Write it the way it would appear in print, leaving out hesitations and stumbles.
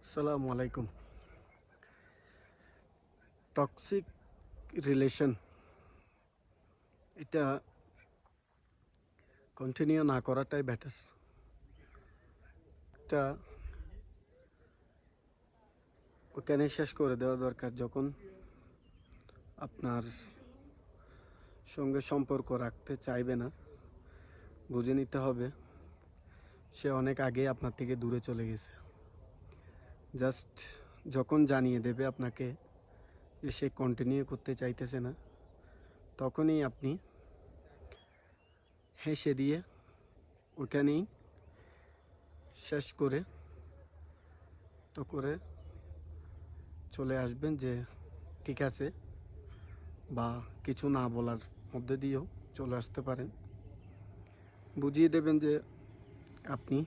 আসসালামু আলাইকুম। Toxic relation এটা কন্টিনিউ না করাটাই বেটার। এটা ওখানে শেষ করে দেওয়া দরকার। যখন আপনার সঙ্গে সম্পর্ক রাখতে চাইবে না, বুঝে নিতে হবে সে অনেক আগে আপনার থেকে দূরে চলে গেছে। জাস্ট যখন জানিয়ে দেবে আপনাকে যে সে কন্টিনিউ করতে চাইতেছে না, তখনই আপনি হেসে দিয়ে ওখানেই শেষ করে চলে আসবেন যে ঠিক আছে, বা কিছু না বলার মধ্যে দিয়েও চলে আসতে পারেন। বুঝিয়ে দেবেন যে আপনি